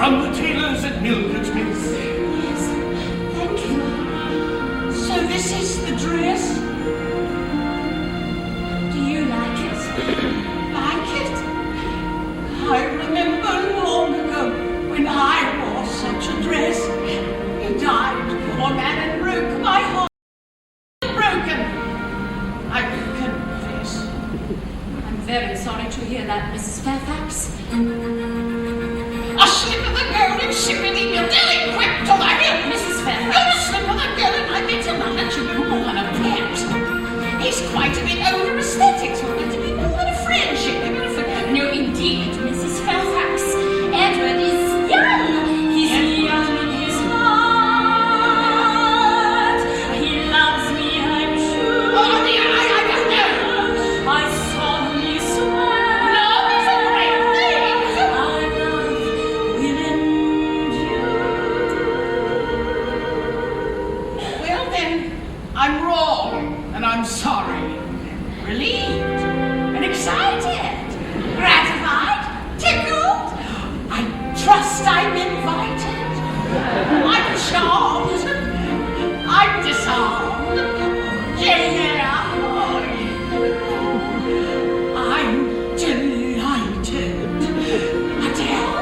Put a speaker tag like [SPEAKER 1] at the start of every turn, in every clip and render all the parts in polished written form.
[SPEAKER 1] from the tailors at Mildred's Mills.
[SPEAKER 2] Yes, thank you. So this is the dress? Do you like it? Like it? I remember long ago when I wore such a dress. He died, poor man, and broke my heart. Broken. I confess.
[SPEAKER 3] I'm very sorry to hear that, Mrs. Fairfax.
[SPEAKER 2] A slip of the girl in shipping your delinquent to the hill, Mrs. Fairfax. You're a slip of the girl, and I bet him not that you be more than a pet. He's quite a bit over aesthetics, or meant to be more than a friendship.
[SPEAKER 3] No, indeed, Mrs. Fairfax. Edward is young. He's young in his heart. He loves me, I'm sure.
[SPEAKER 2] Oh, dear, I don't know.
[SPEAKER 3] I solemnly swear.
[SPEAKER 2] Love is a great thing.
[SPEAKER 3] Our love will endure.
[SPEAKER 2] Well, then, I'm wrong, and I'm sorry. Relieved and excited. Gratified? Tickled? I trust I'm invited. I'm charmed. I'm disarmed. Jane Eyre. I'm delighted. Adele?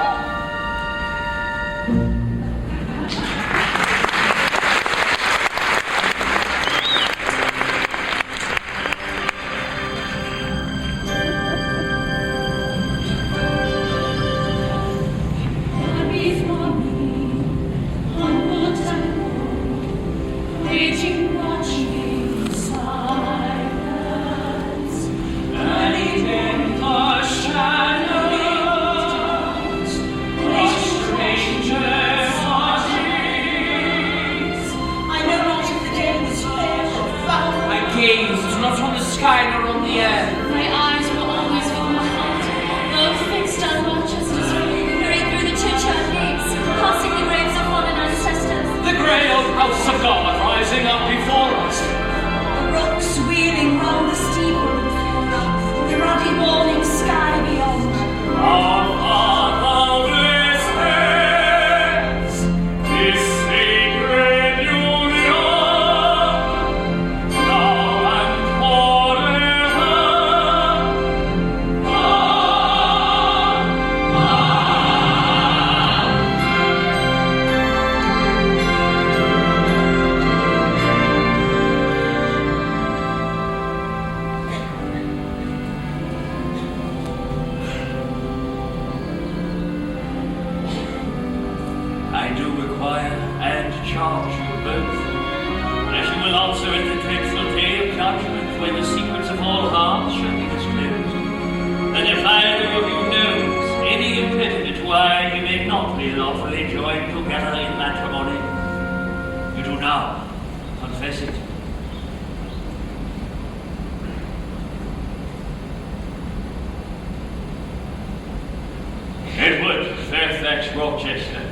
[SPEAKER 1] Edward Fairfax-Rochester,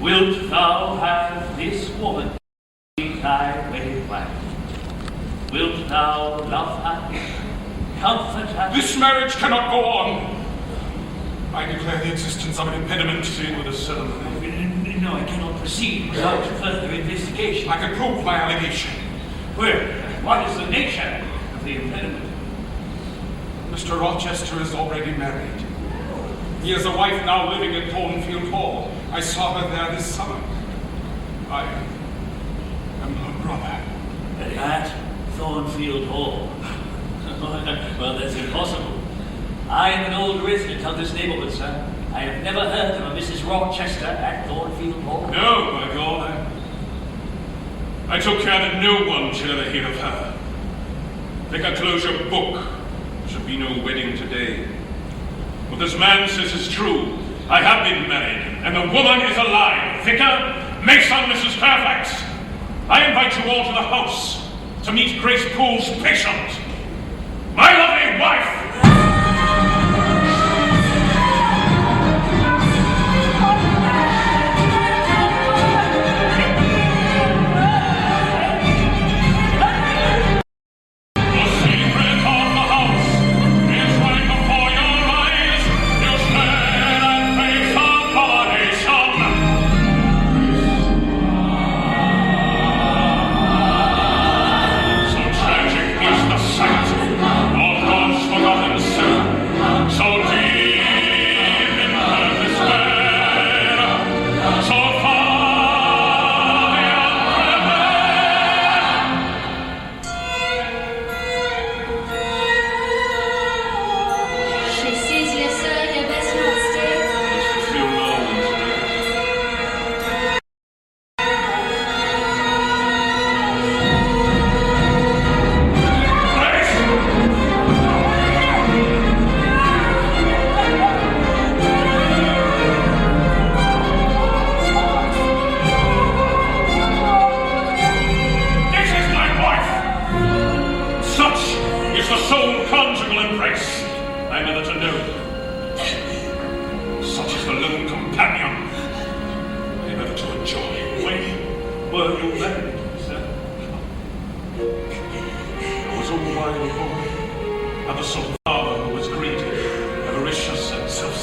[SPEAKER 1] wilt thou have this woman be thy wedded wife? Wilt thou love her, comfort her?
[SPEAKER 4] This marriage cannot go on. I declare the existence of an impediment with a ceremony.
[SPEAKER 1] No, I cannot proceed without further investigation.
[SPEAKER 4] I can prove my allegation.
[SPEAKER 1] Well, what is the nature of the impediment?
[SPEAKER 4] Mr. Rochester is already married. He has a wife now living at Thornfield Hall. I saw her there this summer. I am her brother.
[SPEAKER 1] At Thornfield Hall? Well, that's impossible. I am an old resident of this neighborhood, sir. I have never heard of a Mrs. Rochester at Thornfield Hall.
[SPEAKER 4] No, my God. I took care that no one should ever hear of her. Vicar, close your book. There should be no wedding today. What this man says is true. I have been married, and the woman is alive. Vicar, Mason, Mrs. Fairfax, I invite you all to the house to meet Grace Poole's patient, my lovely wife.
[SPEAKER 1] Come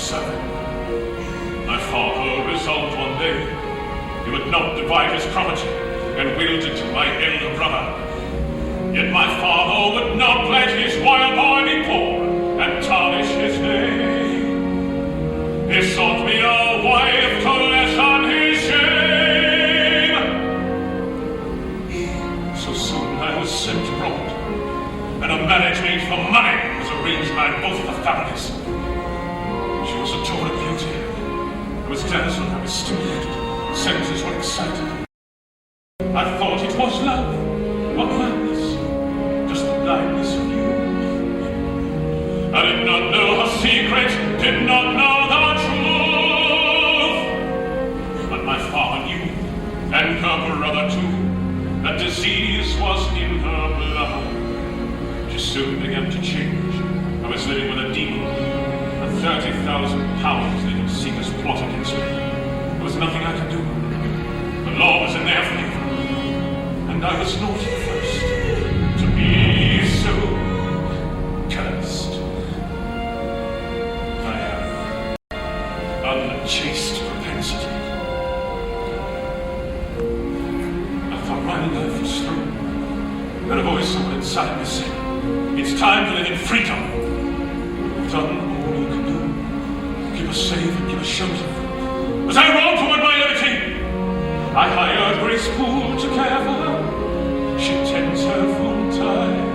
[SPEAKER 4] servant. My father resolved one day he would not divide his property and willed it to my elder brother. Yet my father would not let his wild boy be poor and tarnish his name. He sought me a wife to lessen his shame. So soon I was sent abroad, and a marriage made for money was arranged by both the families. She was a tall beauty. I was dazzled, I was stimulated, senses were excited. I thought it was love, or madness, just the blindness of youth. I did not know her secret, did not know the truth. But my father knew, and her brother too, that disease was in her blood. She soon began to change. I was living with a demon, and 30,000 pounds they could seek us plot against me. There was nothing I could do. The law was in their favor, and I was naughty first to be so cursed. I have unchaste propensity. I thought my life was through. Then a voice someone inside me said, "It's time to live in freedom. You've done all you can do. Keep us safe and give us shelter. Was I wrong toward my liberty? I hired Grace Poole to care for her. She tends her full time.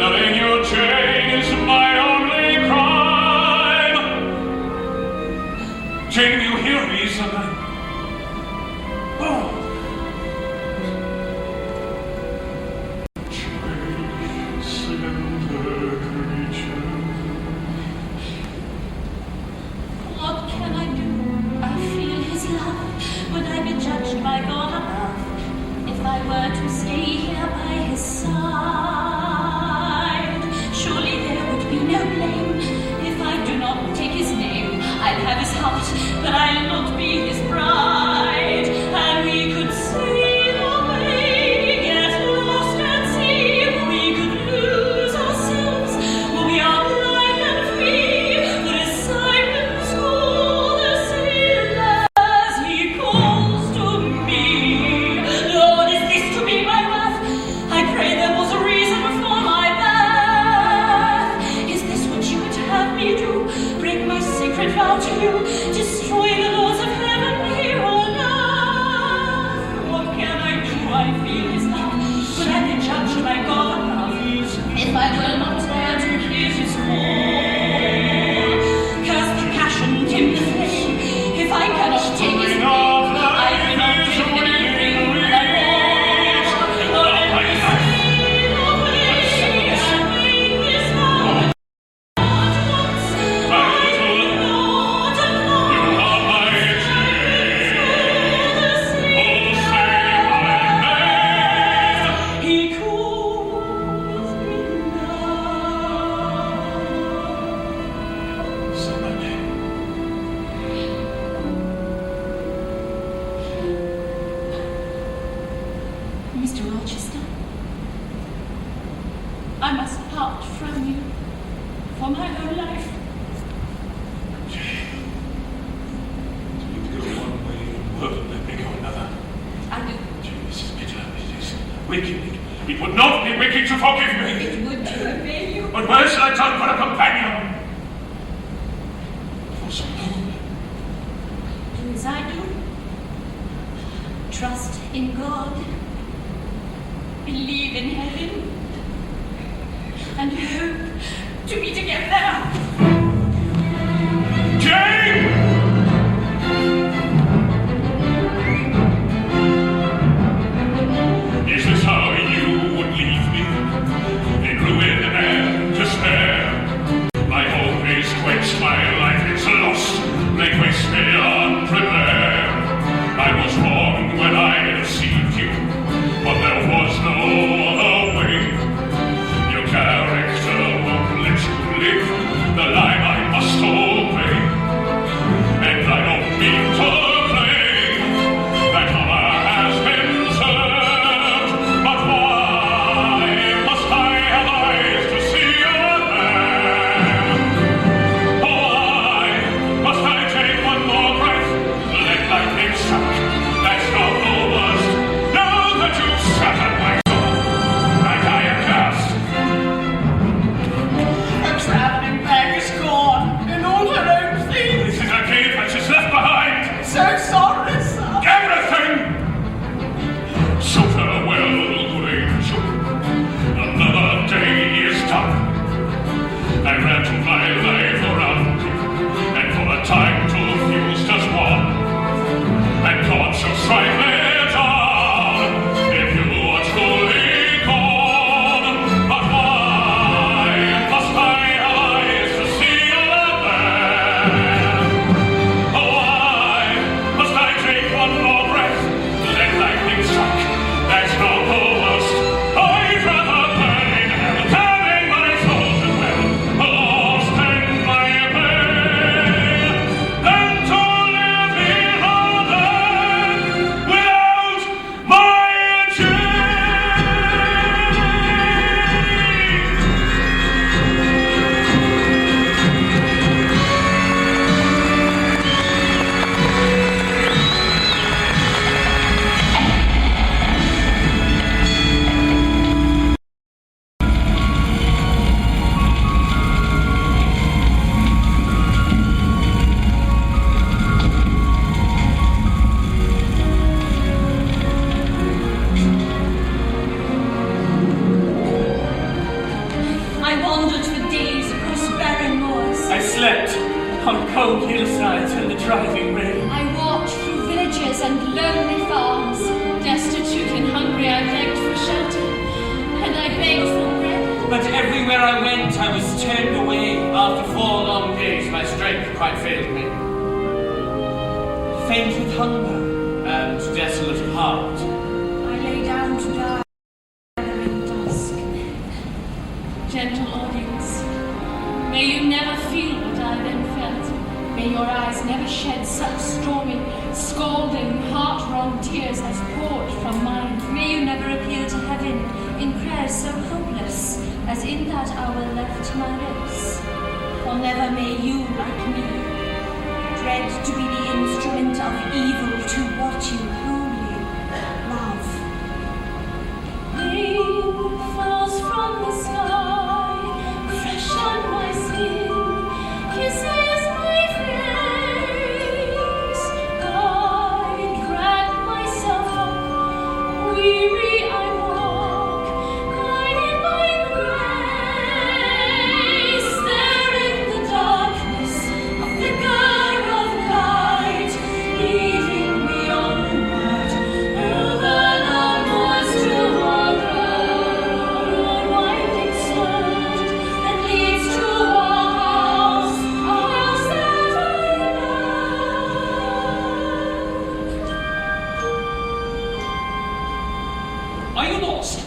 [SPEAKER 4] Loving you, Jane, is my only crime. Jane, you hear me, son? Oh.
[SPEAKER 3] But I'll not be his bride, and we could sail away, get lost at sea, we could lose ourselves, for we are blind and free, the disciples call the sailors, he calls to me. Lord, is this to be my wrath? I pray there was a reason for my birth. Is this what you would have me do? Break my sacred vow to you? Destroy the laws of heaven here on earth. What can I do? I feel his love, but I be judged by God above. If I will not dare to hear his call, curse the passion, dim the flame. If I cannot take his name, I cannot take anything that I want. Or let me sail away and make this vow. Mr. Rochester, I must part from you for my whole life.
[SPEAKER 4] You go one way and let me go another.
[SPEAKER 3] I do.
[SPEAKER 4] This is bitter. It is wicked. It would not be wicked to forgive me.
[SPEAKER 3] It would to obey you.
[SPEAKER 4] But where shall I turn for a companion? For some home.
[SPEAKER 3] Do as I do. Trust in God. Believe in heaven. And hope to be together.
[SPEAKER 4] Jane! Is this how you would leave me? In ruin and despair. My hope is quenched, my life is lost. Make waste me unprepared. I was wrong when I deceived you, but there was no other way. Your character won't let you live.
[SPEAKER 1] on cold hillsides and the driving rain.
[SPEAKER 3] I walked through villages and lonely farms. Destitute and hungry, I begged for shelter, and I begged for bread.
[SPEAKER 1] But everywhere I went, I was turned away. After 4 long days, my strength quite failed me. Faint with hunger and desolate of heart,
[SPEAKER 3] I lay down to die in dusk. Gentle audience, may you never feel what I then felt. May your eyes never shed such stormy, scalding, heart-wrung tears as poured from mine.
[SPEAKER 5] May you never appeal to heaven in prayers so hopeless as in that hour left my lips. For never may you, like me, dread to be the instrument of evil to what you wholly love.
[SPEAKER 3] Rain falls from the sky, fresh on my skin, kisses my face. I drag myself up, weary I walk, guided by grace. There in the darkness, a flicker of light, leading me onward, over the moors toward a winding slope that leads to a house that I love.
[SPEAKER 1] Are you lost?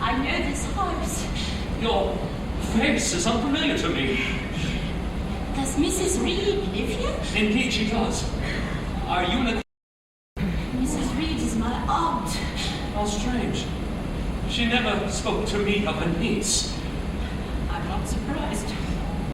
[SPEAKER 3] I know this house.
[SPEAKER 1] Your face is unfamiliar to me.
[SPEAKER 3] Does Mrs. Reed live here?
[SPEAKER 1] Indeed she does. Are you an
[SPEAKER 3] Mrs. Reed is my aunt.
[SPEAKER 1] How strange. She never spoke to me of a niece.
[SPEAKER 3] I'm not surprised.